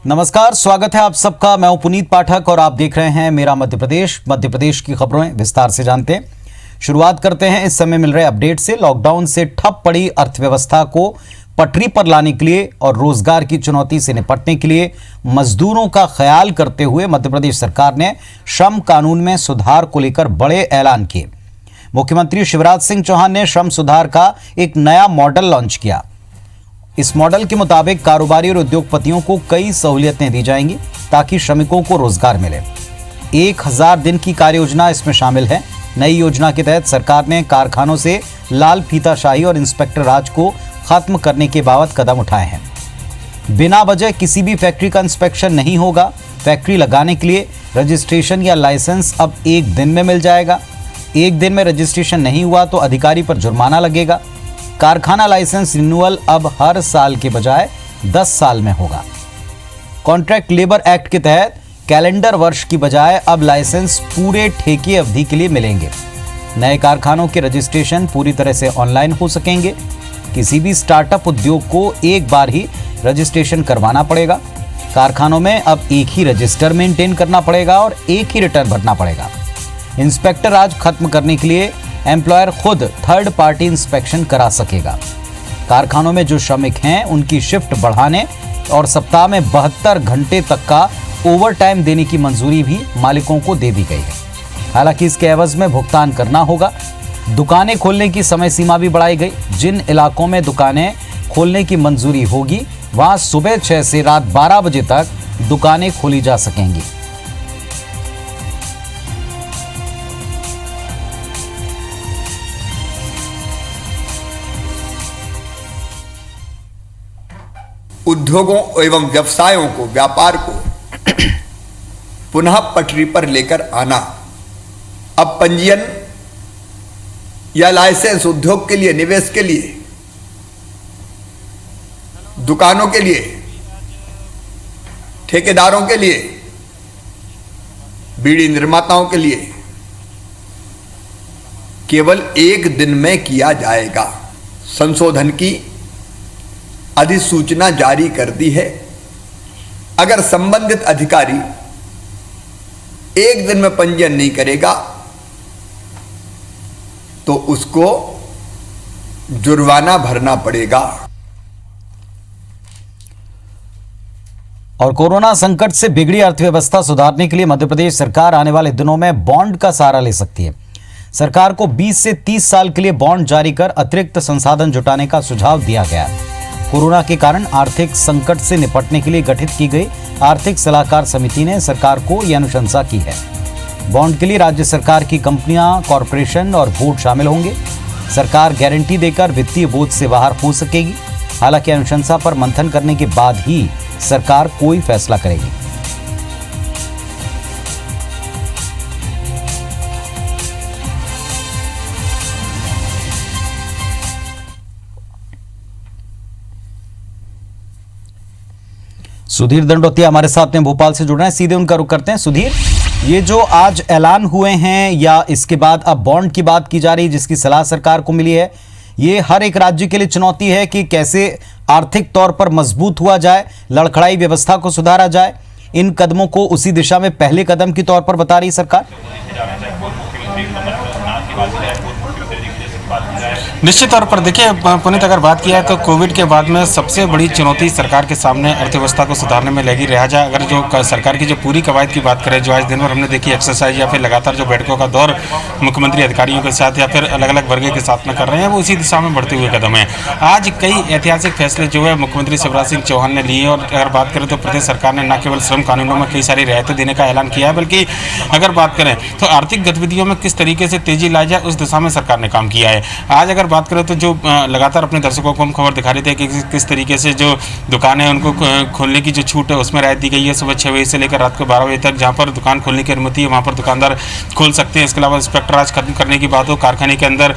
नमस्कार, स्वागत है आप सबका। मैं हूं पुनीत पाठक और आप देख रहे हैं मेरा मध्य प्रदेश की खबरें विस्तार से जानते हैं। शुरुआत करते हैं इस समय मिल रहे अपडेट से। लॉकडाउन से ठप पड़ी अर्थव्यवस्था को पटरी पर लाने के लिए और रोजगार की चुनौती से निपटने के लिए मजदूरों का ख्याल करते हुए मध्य प्रदेश सरकार ने श्रम कानून में सुधार को लेकर बड़े ऐलान किए। मुख्यमंत्री शिवराज सिंह चौहान ने श्रम सुधार का एक नया मॉडल लॉन्च किया। इस मॉडल के मुताबिक कारोबारी और उद्योगपतियों को कई सहूलियतें दी जाएंगी ताकि श्रमिकों को रोजगार मिले। 1000 दिन की कार्य योजना इसमें शामिल है। नई योजना के तहत सरकार ने कारखानों से लाल फीताशाही और इंस्पेक्टर राज को खत्म करने के बाबत कदम उठाए हैं। बिना वजह किसी भी फैक्ट्री का इंस्पेक्शन नहीं होगा। फैक्ट्री लगाने के लिए रजिस्ट्रेशन या लाइसेंस अब 1 दिन में मिल जाएगा। 1 दिन में रजिस्ट्रेशन नहीं हुआ तो अधिकारी पर जुर्माना लगेगा। कारखाना लाइसेंस रिन्यूअल अब हर साल के बजाय 10 साल में होगा। कॉन्ट्रैक्ट लेबर एक्ट के तहत कैलेंडर वर्ष की बजाय अब लाइसेंस पूरे ठेके अवधि के लिए मिलेंगे। नए कारखानों के रजिस्ट्रेशन पूरी तरह से ऑनलाइन हो सकेंगे। किसी भी स्टार्टअप उद्योग को एक बार ही रजिस्ट्रेशन करवाना पड़ेगा। कारखानों में अब एक ही रजिस्टर मेंटेन करना पड़ेगा और एक ही रिटर्न भरना पड़ेगा। इंस्पेक्टर राज खत्म करने के लिए एम्प्लॉयर खुद थर्ड पार्टी इंस्पेक्शन करा सकेगा। कारखानों में जो श्रमिक हैं उनकी शिफ्ट बढ़ाने और सप्ताह में 72 घंटे तक का ओवर टाइम देने की मंजूरी भी मालिकों को दे दी गई है। हालांकि इसके एवज में भुगतान करना होगा। दुकानें खोलने की समय सीमा भी बढ़ाई गई। जिन इलाकों में दुकानें खोलने की मंजूरी होगी वहां सुबह 6 से रात 12 बजे तक दुकानें खोली जा सकेंगी। उद्योगों एवं व्यवसायों को, व्यापार को पुनः पटरी पर लेकर आना। अब पंजीयन या लाइसेंस उद्योग के लिए, निवेश के लिए, दुकानों के लिए, ठेकेदारों के लिए, बीड़ी निर्माताओं के लिए केवल 1 दिन में किया जाएगा। संशोधन की अधिसूचना जारी कर दी है। अगर संबंधित अधिकारी 1 दिन में पंजीयन नहीं करेगा तो उसको जुर्माना भरना पड़ेगा। और कोरोना संकट से बिगड़ी अर्थव्यवस्था सुधारने के लिए मध्य प्रदेश सरकार आने वाले दिनों में बॉन्ड का सहारा ले सकती है। सरकार को 20 से 30 साल के लिए बॉन्ड जारी कर अतिरिक्त संसाधन जुटाने का सुझाव दिया गया है। कोरोना के कारण आर्थिक संकट से निपटने के लिए गठित की गई आर्थिक सलाहकार समिति ने सरकार को यह अनुशंसा की है। बॉन्ड के लिए राज्य सरकार की कंपनियां, कॉरपोरेशन और बोर्ड शामिल होंगे। सरकार गारंटी देकर वित्तीय बोझ से बाहर हो सकेगी। हालांकि अनुशंसा पर मंथन करने के बाद ही सरकार कोई फैसला करेगी। सुधीर दंडोतिया हमारे साथ में भोपाल से जुड़ रहे हैं, सीधे उनका रुख करते हैं। सुधीर, ये जो आज ऐलान हुए हैं या इसके बाद अब बॉन्ड की बात की जा रही है जिसकी सलाह सरकार को मिली है, ये हर एक राज्य के लिए चुनौती है कि कैसे आर्थिक तौर पर मजबूत हुआ जाए, लड़खड़ाई व्यवस्था को सुधारा जाए। इन कदमों को उसी दिशा में पहले कदम के तौर पर बता रही सरकार। निश्चित तौर पर देखिए पुनीत, अगर बात किया है तो कोविड के बाद में सबसे बड़ी चुनौती सरकार के सामने अर्थव्यवस्था को सुधारने में लगी रहा जाए। अगर जो सरकार की जो पूरी कवायद की बात करें, जो आज दिन भर हमने देखी एक्सरसाइज या फिर लगातार जो बैठकों का दौर मुख्यमंत्री अधिकारियों के साथ या फिर अलग अलग वर्ग के साथ में कर रहे हैं, वो उसी दिशा में बढ़ते हुए कदम है। आज कई ऐतिहासिक फैसले जो है मुख्यमंत्री शिवराज सिंह चौहान ने लिए और अगर बात करें तो प्रदेश सरकार ने न केवल श्रम कानूनों में कई सारी रियायतें देने का ऐलान किया है, बल्कि अगर बात करें तो आर्थिक गतिविधियों में किस तरीके से तेजी लाई जाए उस दिशा में सरकार ने काम किया है। आज अगर बात करें तो जो लगातार अपने दर्शकों को हम खबर दिखा रहे थे कि किस तरीके से जो दुकानें हैं उनको खोलने की जो छूट है उसमें राहत दी गई है। सुबह 6 बजे से लेकर रात को 12 बजे तक जहां पर दुकान खोलने की अनुमति है वहां पर दुकानदार खोल सकते हैं। इसके अलावा इंस्पेक्टर राज खत्म करने की बात हो, कारखाने के अंदर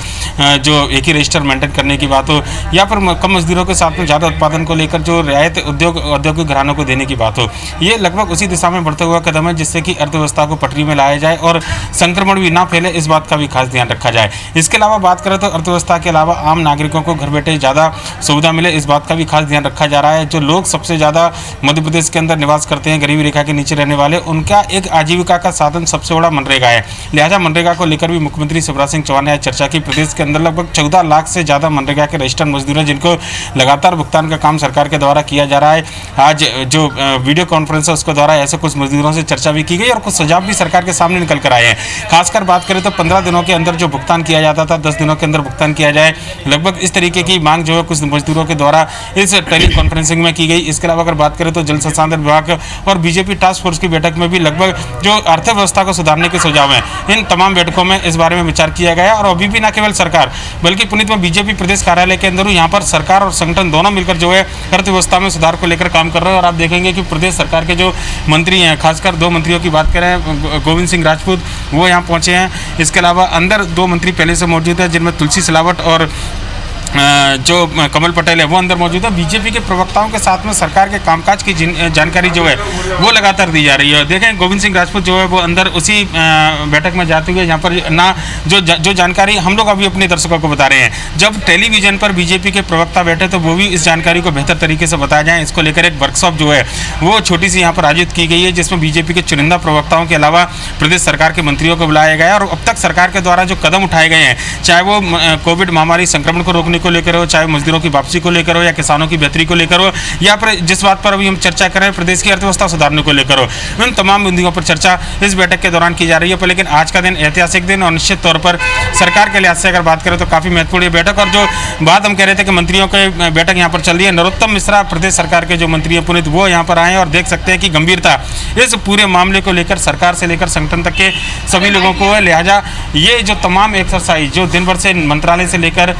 जो एक ही रजिस्टर मेंटेन करने की बात हो, या फिर कम मजदूरों के साथ में ज़्यादा उत्पादन को लेकर जो रियायत औद्योगिक घरानों को देने की बात हो, ये लगभग उसी दिशा में बढ़ता हुआ कदम है जिससे कि अर्थव्यवस्था को पटरी में लाया जाए और संक्रमण भी ना फैले, इस बात का भी खास ध्यान रखा जाए। इसके अलावा बात करें तो अर्थव्यवस्था के अलावा आम नागरिकों को घर बैठे ज़्यादा सुविधा मिले, इस बात का भी खास ध्यान रखा जा रहा है। जो लोग सबसे ज़्यादा मध्य प्रदेश के अंदर निवास करते हैं, गरीबी रेखा के नीचे रहने वाले, उनका एक आजीविका का साधन सबसे बड़ा मनरेगा है। लिहाजा मनरेगा को लेकर भी मुख्यमंत्री शिवराज सिंह चौहान ने चर्चा की। प्रदेश के अंदर लगभग 14 लाख से ज़्यादा मनरेगा के रजिस्टर्ड मजदूर हैं, जिनको लगातार भुगतान का काम सरकार के द्वारा किया जा रहा है। आज जो वीडियो कॉन्फ्रेंस है उसके द्वारा ऐसे कुछ मजदूरों से चर्चा भी की गई और कुछ सुझाव भी सरकार के सामने निकल कर आए हैं। खासकर बात करें तो 15 दिनों के अंदर जो भुगतान किया जाता था, 10 दिनों के अंदर भुगतान किया जाए, लगभग इस तरीके की मांग जो है कुछ मजदूरों के द्वारा इस टेली कॉन्फ्रेंसिंग में की गई। इसके अलावा अगर बात करें तो जल संसाधन विभाग और बीजेपी टास्क फोर्स की बैठक में भी लगभग जो अर्थव्यवस्था को सुधारने के सुझाव हैं, इन तमाम बैठकों में इस बारे में विचार किया गया। और अभी भी न केवल सरकार बल्कि पुनीत में बीजेपी प्रदेश कार्यालय के अंदर यहाँ पर सरकार और संगठन दोनों मिलकर जो है अर्थव्यवस्था में सुधार को लेकर काम कर रहे हैं। और आप देखेंगे कि प्रदेश सरकार के जो मंत्री हैं, खासकर 2 मंत्रियों की बात करें, गोविंद सिंह राजपूत वो यहाँ पहुँचे हैं। इसके अलावा अंदर 2 मंत्री पहले से मौजूद हैं, जिनमें तुलसी सिलावट और जो कमल पटेल है वो अंदर मौजूद है। बीजेपी के प्रवक्ताओं के साथ में सरकार के कामकाज की जानकारी जो है वो लगातार दी जा रही है। देखें गोविंद सिंह राजपूत जो है वो अंदर उसी बैठक में जाते हुए यहाँ पर ना जो जानकारी हम लोग अभी अपने दर्शकों को बता रहे हैं, जब टेलीविजन पर बीजेपी के प्रवक्ता बैठे तो वो भी इस जानकारी को बेहतर तरीके से बताया जाए, इसको लेकर एक वर्कशॉप जो है वो छोटी सी यहाँ पर आयोजित की गई है, जिसमें बीजेपी के चुनिंदा प्रवक्ताओं के अलावा प्रदेश सरकार के मंत्रियों को बुलाया गया है। और अब तक सरकार के द्वारा जो कदम उठाए गए हैं, चाहे वो कोविड महामारी संक्रमण को रोकने को लेकर हो, चाहे मजदूरों की वापसी को लेकर हो, या किसानों की बेहतरी को लेकर हो, या फिर जिस बात पर अभी हम चर्चा कर रहे हैं प्रदेश की अर्थव्यवस्था सुधारने को लेकर हो, इन तमाम बिंदुओं पर चर्चा इस बैठक के दौरान की जा रही है। पर लेकिन आज का दिन ऐतिहासिक दिन और निश्चित तौर पर सरकार के लिहाज से अगर बात करें तो काफी महत्वपूर्ण बैठक। और जो बात हम कह रहे थे कि मंत्रियों की बैठक यहाँ पर चल रही है, नरोत्तम मिश्रा प्रदेश सरकार के जो मंत्री हैं पुनीत, वो यहाँ पर आए और देख सकते हैं कि गंभीरता इस पूरे मामले को लेकर सरकार से लेकर संगठन तक के सभी लोगों को है। लिहाजा ये जो तमाम एक्सरसाइज जो दिन भर से मंत्रालय से लेकर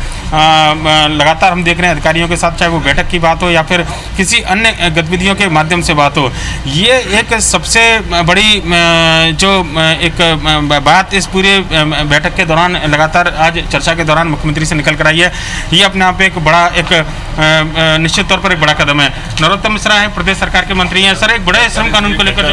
लगातार हम देख रहे हैं अधिकारियों के साथ, चाहे वो बैठक की बात हो या फिर किसी अन्य गतिविधियों के माध्यम से बात हो, ये एक सबसे बड़ी जो एक बात इस पूरे बैठक के दौरान लगातार आज चर्चा के दौरान मुख्यमंत्री से निकल कर आई है। ये अपने आप में एक बड़ा एक निश्चित तौर पर एक बड़ा कदम है। नरोत्तम मिश्रा है प्रदेश सरकार के मंत्री हैं। सर, एक बड़े श्रम कानून को लेकर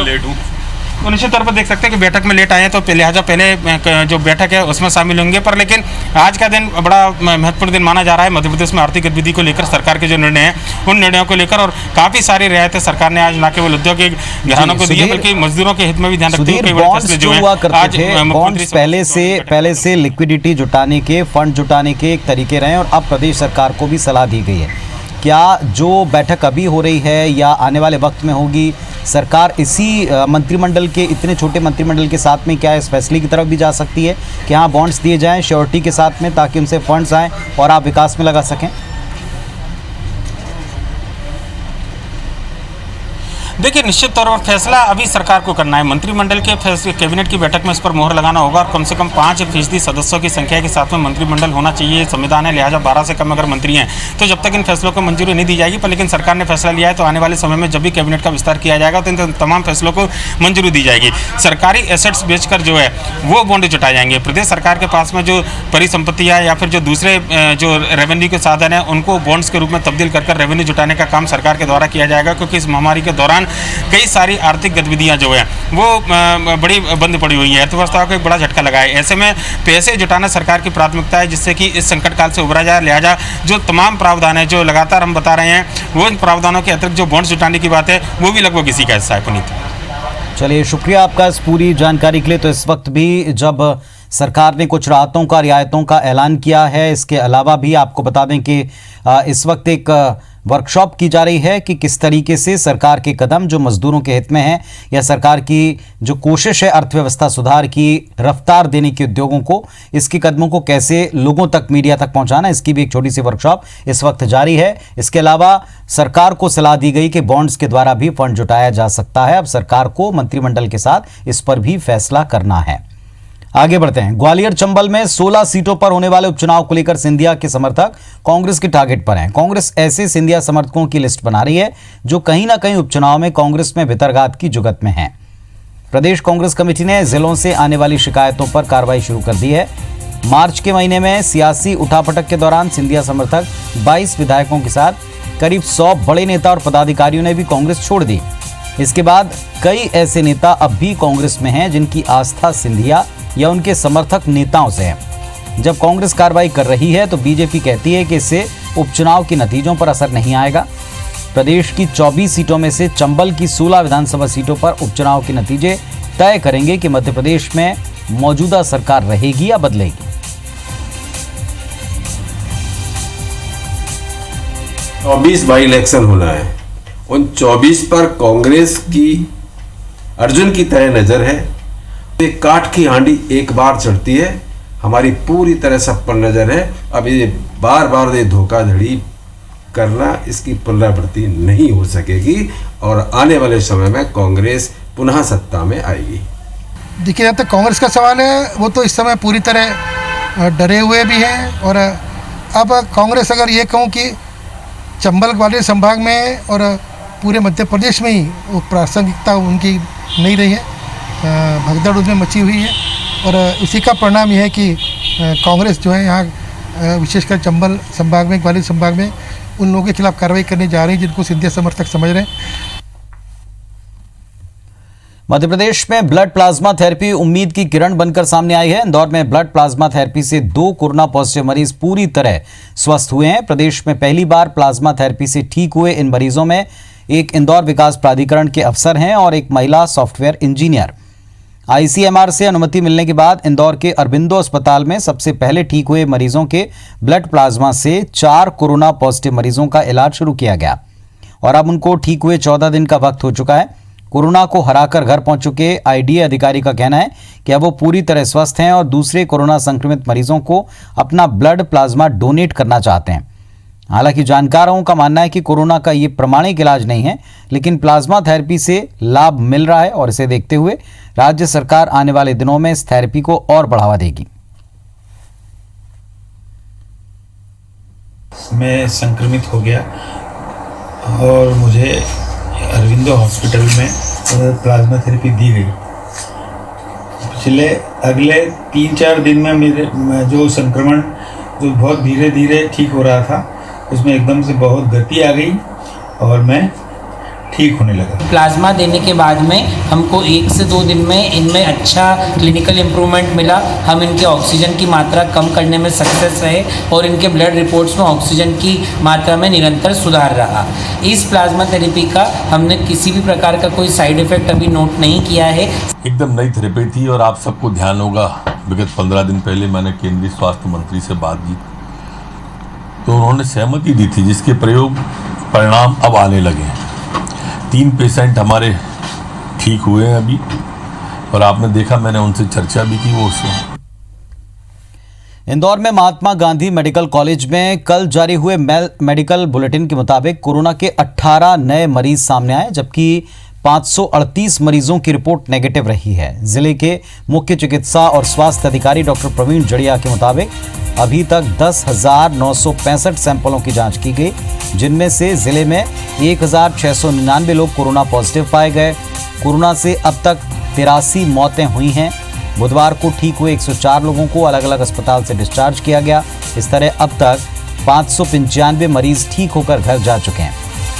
तो निश्चित तौर पर देख सकते हैं कि बैठक में लेट आए हैं, तो लिहाजा पहले जो बैठक है उसमें शामिल होंगे। पर लेकिन आज का दिन बड़ा महत्वपूर्ण दिन माना जा रहा है मध्य प्रदेश में आर्थिक गतिविधि को लेकर सरकार के जो निर्णय हैं उन निर्णयों को लेकर, और काफी सारी रियायतें सरकार ने आज न केवल उद्योगिक घरानों को दी है बल्कि मजदूरों के हित में भी ध्यान रखते हुए पहले से लिक्विडिटी जुटाने के, फंड जुटाने के एक तरीके रहे और अब प्रदेश सरकार को भी सलाह दी गई है। क्या जो बैठक अभी हो रही है या आने वाले वक्त में होगी, सरकार इसी मंत्रिमंडल के, इतने छोटे मंत्रिमंडल के साथ में क्या इस फैसले की तरफ भी जा सकती है कि हाँ बॉन्ड्स दिए जाएं श्योरिटी के साथ में, ताकि उनसे फंड्स आएँ और आप विकास में लगा सकें? देखिए, निश्चित तौर पर फैसला अभी सरकार को करना है। मंत्रिमंडल के फैसले, कैबिनेट की बैठक में इस पर मोहर लगाना होगा और कम से कम 5% सदस्यों की संख्या के साथ में मंत्रिमंडल होना चाहिए, संविधान है। लिहाजा 12 से कम अगर मंत्री हैं तो जब तक इन फैसलों को मंजूरी नहीं दी जाएगी। पर लेकिन सरकार ने फैसला लिया है तो आने वाले समय में जब भी कैबिनेट का विस्तार किया जाएगा तो इन तमाम फैसलों को मंजूरी दी जाएगी। सरकारी एसेट्स बेचकर जो है वो बॉन्ड जुटाए जाएंगे। प्रदेश सरकार के पास में जो परिसंपत्तियाँ या फिर जो दूसरे जो रेवेन्यू के साधन हैं उनको बॉन्ड्स के रूप में तब्दील कर रेवेन्यू जुटाने का काम सरकार के द्वारा किया जाएगा, क्योंकि इस महामारी के दौरान कई सारी आर्थिक गतिविधियां जो है वो बड़ी बंद पड़ी हुई है, अर्थव्यवस्था को एक बड़ा झटका लगा है। ऐसे में पैसे जुटाना सरकार की प्राथमिकता है, जिससे कि इस संकट काल से उभरा जाए। लिहाजा जो तमाम प्रावधान है जो लगातार हम बता रहे हैं, वो इन प्रावधानों के अतिरिक्त जो बॉन्ड्स जुटाने की बात है वो भी लगभग इसी का हिस्सा है। पुनीत, चलिए, शुक्रिया आपका इस पूरी जानकारी के लिए। तो इस वक्त भी जब सरकार ने कुछ राहतों का, रियायतों का ऐलान किया है, इसके अलावा भी आपको बता दें कि इस वक्त एक वर्कशॉप की जा रही है कि किस तरीके से सरकार के कदम जो मजदूरों के हित में है, या सरकार की जो कोशिश है अर्थव्यवस्था सुधार की, रफ्तार देने की उद्योगों को, इसके कदमों को कैसे लोगों तक, मीडिया तक पहुंचाना, इसकी भी एक छोटी सी वर्कशॉप इस वक्त जारी है। इसके अलावा सरकार को सलाह दी गई कि बॉन्ड्स के द्वारा भी फंड जुटाया जा सकता है। अब सरकार को मंत्रिमंडल के साथ इस पर भी फैसला करना है। आगे बढ़ते हैं। ग्वालियर चंबल में 16 सीटों पर होने वाले उपचुनाव को लेकर सिंधिया के समर्थक कांग्रेस के टारगेट पर हैं। कांग्रेस ऐसे सिंधिया समर्थकों की लिस्ट बना रही है जो कहीं ना कहीं उपचुनाव में कांग्रेस में भितरघात की जुगत में हैं। प्रदेश कांग्रेस कमेटी ने जिलों से आने वाली शिकायतों पर कार्रवाई शुरू कर दी है। मार्च के महीने में सियासी उठापटक के दौरान सिंधिया समर्थक 22 विधायकों के साथ करीब 100 बड़े नेता और पदाधिकारियों ने भी कांग्रेस छोड़ दी। इसके बाद कई ऐसे नेता अब भी कांग्रेस में हैं जिनकी आस्था सिंधिया या उनके समर्थक नेताओं से है। जब कांग्रेस कार्रवाई कर रही है तो बीजेपी कहती है कि इससे उपचुनाव के नतीजों पर असर नहीं आएगा। प्रदेश की 24 सीटों में से चंबल की 16 विधानसभा सीटों पर उपचुनाव के नतीजे तय करेंगे कि मध्य प्रदेश में मौजूदा सरकार रहेगी या बदलेगी। 24 बाई इलेक्शन होना है। उन 24 पर कांग्रेस की अर्जुन की तरह नजर है। ये काठ की हांडी एक बार चढ़ती है, हमारी पूरी तरह सब पर नजर है। अब ये बार बार ये धोखाधड़ी करना, इसकी पुनरावृत्ति नहीं हो सकेगी और आने वाले समय में कांग्रेस पुनः सत्ता में आएगी। देखिए, जहाँ तक कांग्रेस का सवाल है वो तो इस समय पूरी तरह डरे हुए भी हैं। और अब कांग्रेस अगर ये कहूँ कि चंबल ग्वालियर संभाग में और पूरे मध्य प्रदेश में ही वो प्रासंगिकता उनकी नहीं रही है, भगदड़ उसमें मची हुई है। और इसी का परिणाम यह है कि कांग्रेस जो है यहाँ विशेषकर चंबल संभाग में, ग्वालियर संभाग में उन लोगों के खिलाफ कार्रवाई करने जा रही है जिनको सिंधिया समर्थक समझ रहे हैं। मध्य प्रदेश में ब्लड प्लाज्मा थेरेपी उम्मीद की किरण बनकर सामने आई है। इंदौर में ब्लड प्लाज्मा थेरेपी से 2 कोरोना पॉजिटिव मरीज पूरी तरह स्वस्थ हुए हैं। प्रदेश में पहली बार प्लाज्मा थेरेपी से ठीक हुए इन मरीजों में एक इंदौर विकास प्राधिकरण के अफसर हैं और एक महिला सॉफ्टवेयर इंजीनियर। आईसीएमआर से अनुमति मिलने के बाद इंदौर के अरबिंदो अस्पताल में सबसे पहले ठीक हुए मरीजों के ब्लड प्लाज्मा से 4 कोरोना पॉजिटिव मरीजों का इलाज शुरू किया गया और अब उनको ठीक हुए 14 दिन का वक्त हो चुका है। कोरोना को हराकर घर पहुंच चुके आईडीए अधिकारी का कहना है कि अब वो पूरी तरह स्वस्थ हैं और दूसरे कोरोना संक्रमित मरीजों को अपना ब्लड प्लाज्मा डोनेट करना चाहते हैं। हालांकि जानकारों का मानना है कि कोरोना का ये प्रमाणिक इलाज नहीं है, लेकिन प्लाज्मा थेरेपी से लाभ मिल रहा है और इसे देखते हुए राज्य सरकार आने वाले दिनों में इस थेरेपी को और बढ़ावा देगी। मैं संक्रमित हो गया और मुझे अरविंदो हॉस्पिटल में प्लाज्मा थेरेपी दी गई। अगले 3-4 दिन में मेरे जो संक्रमण जो बहुत धीरे धीरे ठीक हो रहा था उसमें एकदम से बहुत गति आ गई और मैं ठीक होने लगा। प्लाज्मा देने के बाद में हमको 1 से 2 दिन में इनमें अच्छा क्लिनिकल इम्प्रूवमेंट मिला। हम इनके ऑक्सीजन की मात्रा कम करने में सक्सेस रहे और इनके ब्लड रिपोर्ट्स में ऑक्सीजन की मात्रा में निरंतर सुधार रहा। इस प्लाज्मा थेरेपी का हमने किसी भी प्रकार का कोई साइड इफेक्ट अभी नोट नहीं किया है। एकदम नई थेरेपी थी और आप सबको ध्यान होगा विगत 15 दिन पहले मैंने केंद्रीय स्वास्थ्य मंत्री से बात की तो उन्होंने सहमति दी थी, जिसके प्रयोग परिणाम अब आने लगे हैं। 3 पेशेंट हमारे ठीक हुए हैं अभी और आपने देखा मैंने उनसे चर्चा भी की। वो इंदौर में महात्मा गांधी मेडिकल कॉलेज में कल जारी हुए मेडिकल बुलेटिन के मुताबिक कोरोना के 18 नए मरीज सामने आए, जबकि 538 मरीजों की रिपोर्ट नेगेटिव रही है। जिले के मुख्य चिकित्सा और स्वास्थ्य अधिकारी डॉक्टर प्रवीण जड़िया के मुताबिक अभी तक 10,965 सैंपलों की जांच की गई, जिनमें से जिले में 1,699 लोग कोरोना पॉजिटिव पाए गए। कोरोना से अब तक 83 मौतें हुई हैं। बुधवार को ठीक हुए 104 लोगों को अलग अलग अस्पताल से डिस्चार्ज किया गया। इस तरह अब तक 595 मरीज ठीक होकर घर जा चुके हैं।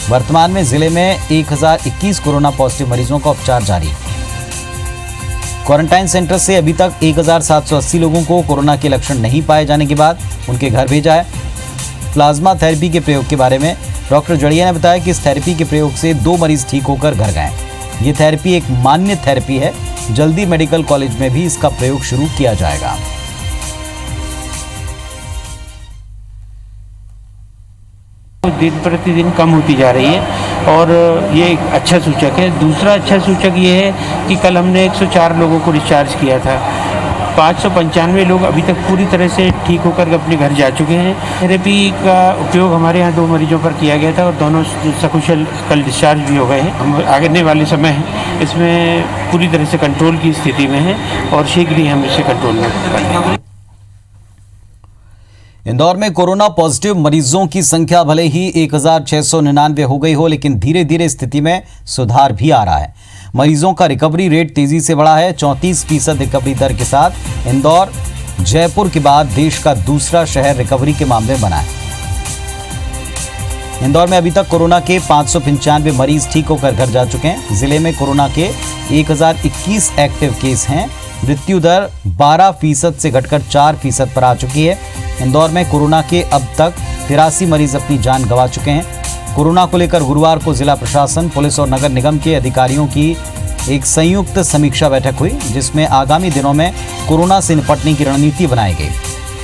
वर्तमान में जिले में 1021 कोरोना पॉजिटिव मरीजों का उपचार जारी है। क्वारंटाइन सेंटर से अभी तक 1780 लोगों को कोरोना के लक्षण नहीं पाए जाने के बाद उनके घर भेजा है। प्लाज्मा थेरेपी के प्रयोग के बारे में डॉक्टर जड़िया ने बताया कि इस थेरेपी के प्रयोग से 2 मरीज ठीक होकर घर गए। ये थेरेपी एक मान्य थेरेपी है। जल्दी मेडिकल कॉलेज में भी इसका प्रयोग शुरू किया जाएगा। दिन प्रतिदिन कम होती जा रही है और ये एक अच्छा सूचक है। दूसरा अच्छा सूचक ये है कि कल हमने 104 लोगों को डिस्चार्ज किया था। 595 लोग अभी तक पूरी तरह से ठीक होकर अपने घर जा चुके हैं। थेरेपी का उपयोग हमारे यहाँ 2 मरीजों पर किया गया था और दोनों सकुशल कल डिस्चार्ज भी हो गए हैं। हम आने वाले समय इसमें पूरी तरह से कंट्रोल की स्थिति में है और शीघ्र ही हम इसे कंट्रोल में करेंगे। इंदौर में कोरोना पॉजिटिव मरीजों की संख्या भले ही 1,699 हो गई हो, लेकिन धीरे धीरे स्थिति में सुधार भी आ रहा है। मरीजों का रिकवरी रेट तेजी से बढ़ा है। 34% रिकवरी दर के साथ इंदौर जयपुर के बाद देश का दूसरा शहर रिकवरी के मामले में बना है। इंदौर में अभी तक कोरोना के 595 मरीज ठीक होकर घर जा चुके हैं। जिले में कोरोना के 1021 एक्टिव केस हैं। मृत्यु दर 12% से घटकर 4% पर आ चुकी है। इंदौर में कोरोना के अब तक 83 मरीज अपनी जान गंवा चुके हैं। कोरोना को लेकर गुरुवार को जिला प्रशासन, पुलिस और नगर निगम के अधिकारियों की एक संयुक्त समीक्षा बैठक हुई, जिसमें आगामी दिनों में कोरोना से निपटने की रणनीति बनाई गई।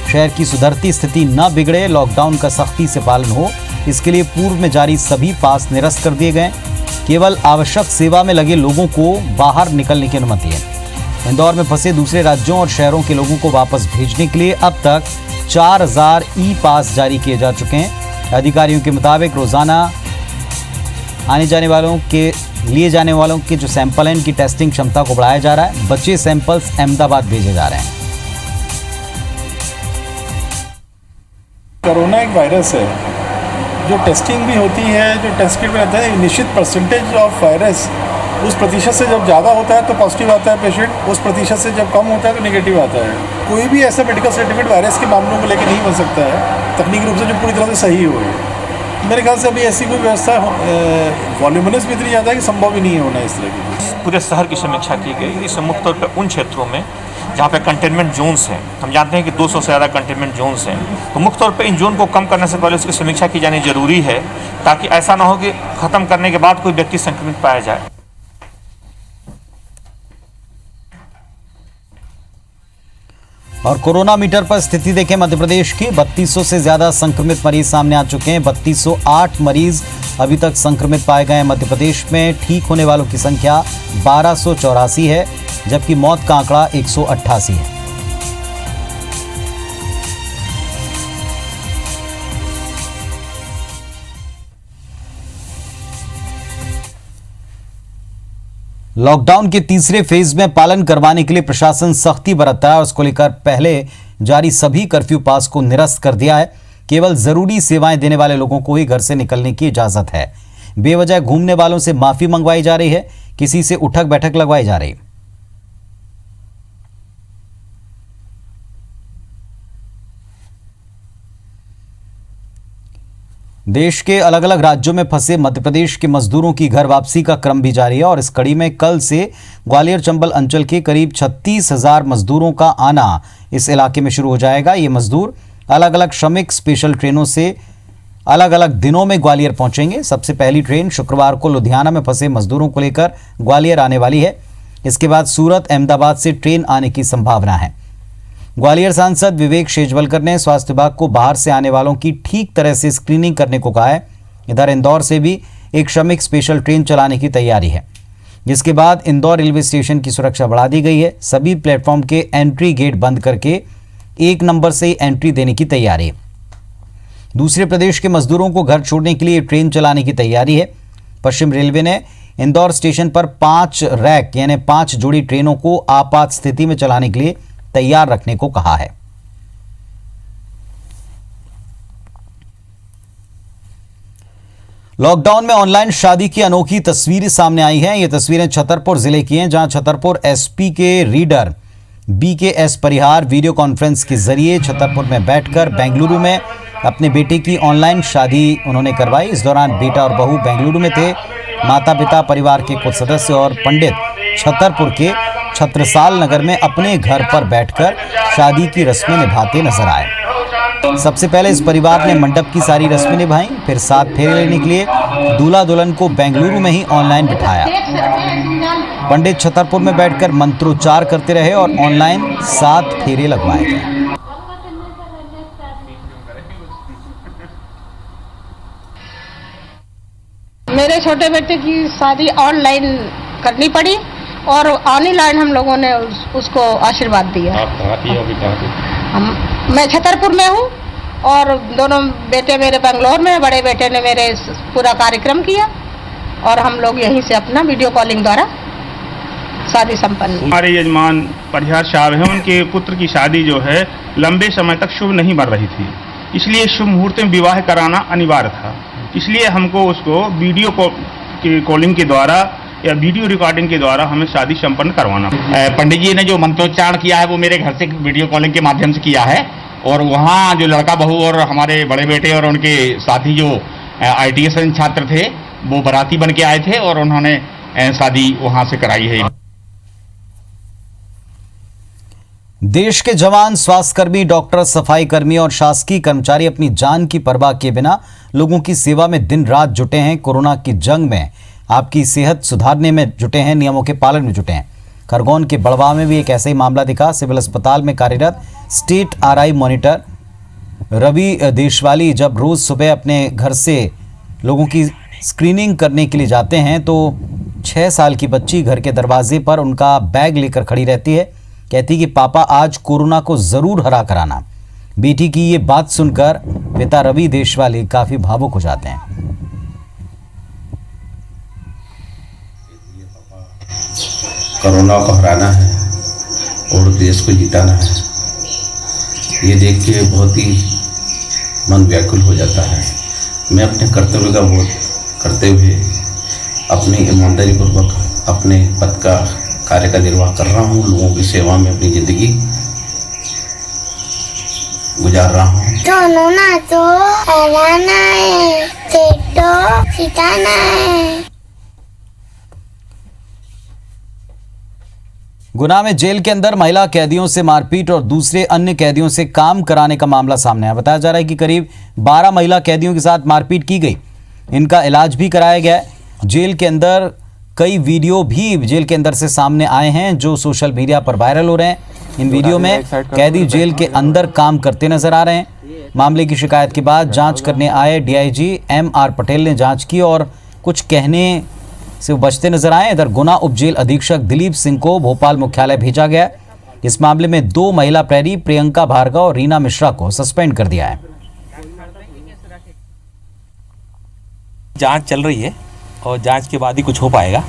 शहर की सुधरती स्थिति न बिगड़े, लॉकडाउन का सख्ती से पालन हो, इसके लिए पूर्व में जारी सभी पास निरस्त कर दिए गए। केवल आवश्यक सेवा में लगे लोगों को बाहर निकलने की अनुमति है। इंदौर में फंसे दूसरे राज्यों और शहरों के लोगों को वापस भेजने के लिए अब तक 4000 ई पास जारी किए जा चुके हैं। अधिकारियों के मुताबिक रोजाना आने जाने वालों के लिए जाने वालों के जो सैंपल हैं, इनकी टेस्टिंग क्षमता को बढ़ाया जा रहा है। बचे सैंपल्स अहमदाबाद भेजे जा रहे हैं। कोरोना एक वायरस है, जो टेस्टिंग भी होती है, जो टेस्ट किट में रहता है, निश्चित परसेंटेज ऑफ वायरस उस प्रतिशत से जब ज़्यादा होता है तो पॉजिटिव आता है पेशेंट, उस प्रतिशत से जब कम होता है तो नेगेटिव आता है। कोई भी ऐसा मेडिकल सर्टिफिकेट वायरस के मामलों को लेकर नहीं बन सकता है तकनीकी रूप से जो पूरी तरह से सही हो। मेरे ख्याल से अभी ऐसी कोई व्यवस्था वॉल्यूमिनस भी इतनी ज़्यादा है कि संभव ही नहीं है होना इस तरह की। पूरे शहर की समीक्षा की गई। इसमें मुख्य तौर पर उन क्षेत्रों में जहाँ पे कंटेनमेंट जोन्स हैं, हम जानते हैं कि 200 से ज़्यादा कंटेनमेंट जोन्स हैं, तो मुख्य तौर पे इन जोन को कम करने से पहले उसकी समीक्षा की जानी जरूरी है, ताकि ऐसा ना हो कि ख़त्म करने के बाद कोई व्यक्ति संक्रमित पाया जाए। और कोरोना मीटर पर स्थिति देखें मध्य प्रदेश की। 3200 से ज्यादा संक्रमित मरीज सामने आ चुके हैं। 3208 मरीज अभी तक संक्रमित पाए गए हैं। मध्य प्रदेश में ठीक होने वालों की संख्या 1284 है, जबकि मौत का आंकड़ा 188 है। लॉकडाउन के तीसरे फेज में पालन करवाने के लिए प्रशासन सख्ती बरत रहा है और उसको लेकर पहले जारी सभी कर्फ्यू पास को निरस्त कर दिया है। केवल जरूरी सेवाएं देने वाले लोगों को ही घर से निकलने की इजाजत है। बेवजह घूमने वालों से माफी मंगवाई जा रही है, किसी से उठक बैठक लगवाई जा रही है। देश के अलग अलग राज्यों में फंसे मध्य प्रदेश के मजदूरों की घर वापसी का क्रम भी जारी है और इस कड़ी में कल से ग्वालियर चंबल अंचल के करीब 36,000 मजदूरों का आना इस इलाके में शुरू हो जाएगा। ये मजदूर अलग अलग श्रमिक स्पेशल ट्रेनों से अलग अलग दिनों में ग्वालियर पहुंचेंगे। सबसे पहली ट्रेन शुक्रवार को लुधियाना में फंसे मजदूरों को लेकर ग्वालियर आने वाली है। इसके बाद सूरत, अहमदाबाद से ट्रेन आने की संभावना है। ग्वालियर सांसद विवेक शेजवलकर ने स्वास्थ्य विभाग को बाहर से आने वालों की ठीक तरह से स्क्रीनिंग करने को कहा है। इधर इंदौर से भी एक श्रमिक स्पेशल ट्रेन चलाने की तैयारी है, जिसके बाद इंदौर रेलवे स्टेशन की सुरक्षा बढ़ा दी गई है। सभी प्लेटफॉर्म के एंट्री गेट बंद करके 1 नंबर से एंट्री देने की तैयारी है। दूसरे प्रदेश के मजदूरों को घर छोड़ने के लिए ट्रेन चलाने की तैयारी है। पश्चिम रेलवे ने इंदौर स्टेशन पर 5 रैक यानी 5 जोड़ी ट्रेनों को आपात स्थिति में चलाने के लिए तैयार रखने को कहा है। लॉकडाउन में ऑनलाइन शादी की अनोखी तस्वीरें सामने आई हैं। ये तस्वीरें छतरपुर जिले की हैं, जहां छतरपुर एसपी के रीडर BKS परिहार वीडियो कॉन्फ्रेंस के जरिए छतरपुर में बैठकर बेंगलुरु में अपने बेटे की ऑनलाइन शादी उन्होंने करवाई। इस दौरान बेटा और बहू बेंगलुरु में थे। माता पिता, परिवार के कुछ सदस्य और पंडित छतरपुर के छत्रसाल नगर में अपने घर पर बैठकर शादी की रस्में निभाते नजर आए। सबसे पहले इस परिवार ने मंडप की सारी रस्में निभाई, फिर 7 फेरे लेने के लिए दूल्हा दुल्हन को बेंगलुरु में ही ऑनलाइन बिठाया। पंडित छतरपुर में बैठकर मंत्रोच्चार करते रहे और ऑनलाइन 7 फेरे लगवाए गए। मेरे छोटे बेटे की शादी ऑनलाइन करनी पड़ी और ऑनलाइन हम लोगों ने उसको आशीर्वाद दिया। आप कहाँ थी, अभी कहाँ थी? मैं छतरपुर में हूँ और दोनों बेटे मेरे बेंगलोर में, बड़े बेटे ने मेरे पूरा कार्यक्रम किया और हम लोग यहीं से अपना वीडियो कॉलिंग द्वारा शादी संपन्न। हमारे यजमान परिहार साहब हैं, उनके पुत्र की शादी जो है लंबे समय तक शुभ नहीं बन रही थी, इसलिए शुभ मुहूर्त में विवाह कराना अनिवार्य था। इसलिए हमको उसको वीडियो कॉलिंग के द्वारा या वीडियो रिकॉर्डिंग के द्वारा हमें शादी संपन्न करवाना। पंडित जी ने जो मंत्रोच्चारण किया है वो मेरे घर से वीडियो कॉलिंग के माध्यम से किया है और वहाँ जो लड़का बहू और हमारे बड़े बेटे और उनके साथी जो ITS छात्र थे वो बाराती बन के आए थे और उन्होंने शादी वहाँ से कराई है। देश के जवान, स्वास्थ्यकर्मी, डॉक्टर, सफाई कर्मी और शासकीय कर्मचारी अपनी जान की परवाह किए बिना लोगों की सेवा में दिन रात जुटे हैं। कोरोना की जंग में आपकी सेहत सुधारने में जुटे हैं, नियमों के पालन में जुटे हैं। खरगोन के बड़वा में भी एक ऐसा ही मामला दिखा। सिविल अस्पताल में कार्यरत state RI monitor Ravi Deshwali जब रोज सुबह अपने घर से लोगों की स्क्रीनिंग करने के लिए जाते हैं तो 6 साल की बच्ची घर के दरवाजे पर उनका बैग लेकर खड़ी रहती है। कहती कि पापा आज कोरोना को जरूर हरा कर आना। बेटी की ये बात सुनकर पिता रवि देशवाली काफी भावुक हो जाते हैं। कोरोना को हराना है और देश को जिताना है, ये देख के बहुत ही मन व्याकुल हो जाता है। मैं अपने कर्तव्य का बोध करते हुए अपनी ईमानदारी पूर्वक अपने पद का कार्य का निर्वाह कर रहा हूँ। लोगों की सेवा में अपनी जिंदगी गुजार रहा हूँ। कोरोना तो हराना है, तो जिताना है। गुना में जेल के अंदर महिला कैदियों से मारपीट और दूसरे अन्य कैदियों से काम कराने का मामला सामने आया। बताया जा रहा है कि करीब 12 महिला कैदियों के साथ मारपीट की गई। इनका इलाज भी कराया गया है। जेल के अंदर कई वीडियो भी जेल के अंदर से सामने आए हैं जो सोशल मीडिया पर वायरल हो रहे हैं। इन वीडियो में कैदी जेल के अंदर काम करते नजर आ रहे हैं। मामले की शिकायत के बाद जांच करने आए डीआईजी एमआर पटेल ने जांच की और कुछ कहने से वो बचते नजर आए। इधर गुना उप जेल अधीक्षक दिलीप सिंह को भोपाल मुख्यालय भेजा गया। इस मामले में 2 महिला प्रहरी प्रियंका भार्गव और रीना मिश्रा को सस्पेंड कर दिया है। जांच चल रही है और जांच के बाद ही कुछ हो पाएगा।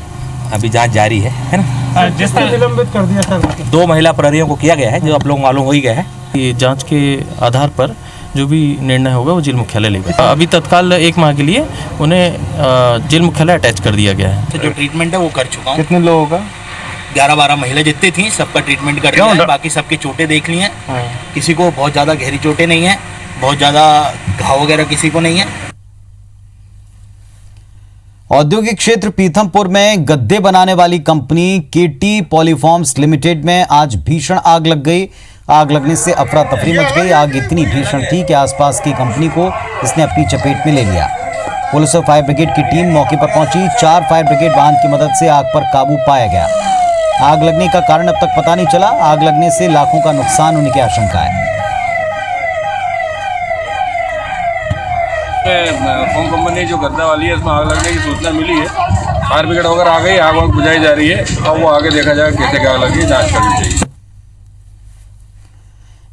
अभी जांच जारी है ना। जिस तरह निलंबित कर दिया सर 2 महिला प्रहरियों को किया गया है, जो आप लोग मालूम हो ही गए हैं। ये जांच के आधार पर जो भी निर्णय होगा वो जेल मुख्यालय लेगा। अभी तत्काल 1 माह के लिए उन्हें जेल मुख्यालय अटैच कर दिया गया है। तो जो ट्रीटमेंट है वो कर चुका हूँ। कितने लोगों का? 11-12 महिला जितनी थी सबका ट्रीटमेंट कर दिया है। बाकी सबकी चोटें देख ली हैं। किसी को बहुत ज़्यादा गहरी चोटें नहीं है, बहुत ज़्यादा घाव वगैरह किसी को नहीं है। औद्योगिक क्षेत्र पीथमपुर में गद्दे बनाने वाली कंपनी केटी पॉलीफॉर्म्स लिमिटेड में आज भीषण आग लग गई। आग लगने से अफरा तफरी मच गई। आग इतनी भीषण थी कि आसपास की कंपनी को इसने अपनी चपेट में ले लिया। पुलिस और फायर ब्रिगेड की टीम मौके पर पहुंची। 4 फायर ब्रिगेड वाहन की मदद से आग पर काबू पाया गया। आग लगने का कारण अब तक पता नहीं चला। आग लगने से लाखों का नुकसान होने की आशंका है। फोम कंपनी जो गद्दा वाली है इसमें आग लगने की सूचना मिली है। फायर ब्रिगेड वगैरह आ गई, आग बुझाई जा रही है। अब वो आगे देखा जाएगा कैसे क्या लगी, जांच करनी चाहिए।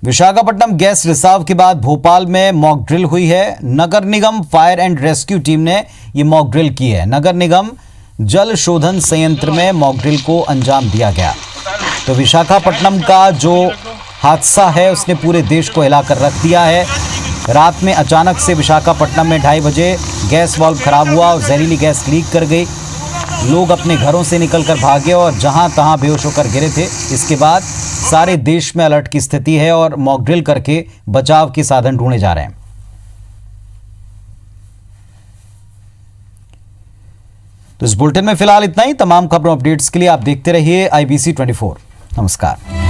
विशाखापट्टनम गैस रिसाव के बाद भोपाल में मॉक ड्रिल हुई है। नगर निगम फायर एंड रेस्क्यू टीम ने ये मॉक ड्रिल की है। नगर निगम जल शोधन संयंत्र में मॉक ड्रिल को अंजाम दिया गया। तो विशाखापट्टनम का जो हादसा है उसने पूरे देश को हिलाकर रख दिया है। रात में अचानक से विशाखापट्टनम में 2:30 बजे गैस वाल्व खराब हुआ और जहरीली गैस लीक कर गई। लोग अपने घरों से निकलकर भागे और जहां तहां बेहोश होकर गिरे थे। इसके बाद सारे देश में अलर्ट की स्थिति है और मॉक ड्रिल करके बचाव के साधन ढूंढे जा रहे हैं। तो इस बुलेटिन में फिलहाल इतना ही। तमाम खबरों अपडेट्स के लिए आप देखते रहिए IBC 24। नमस्कार।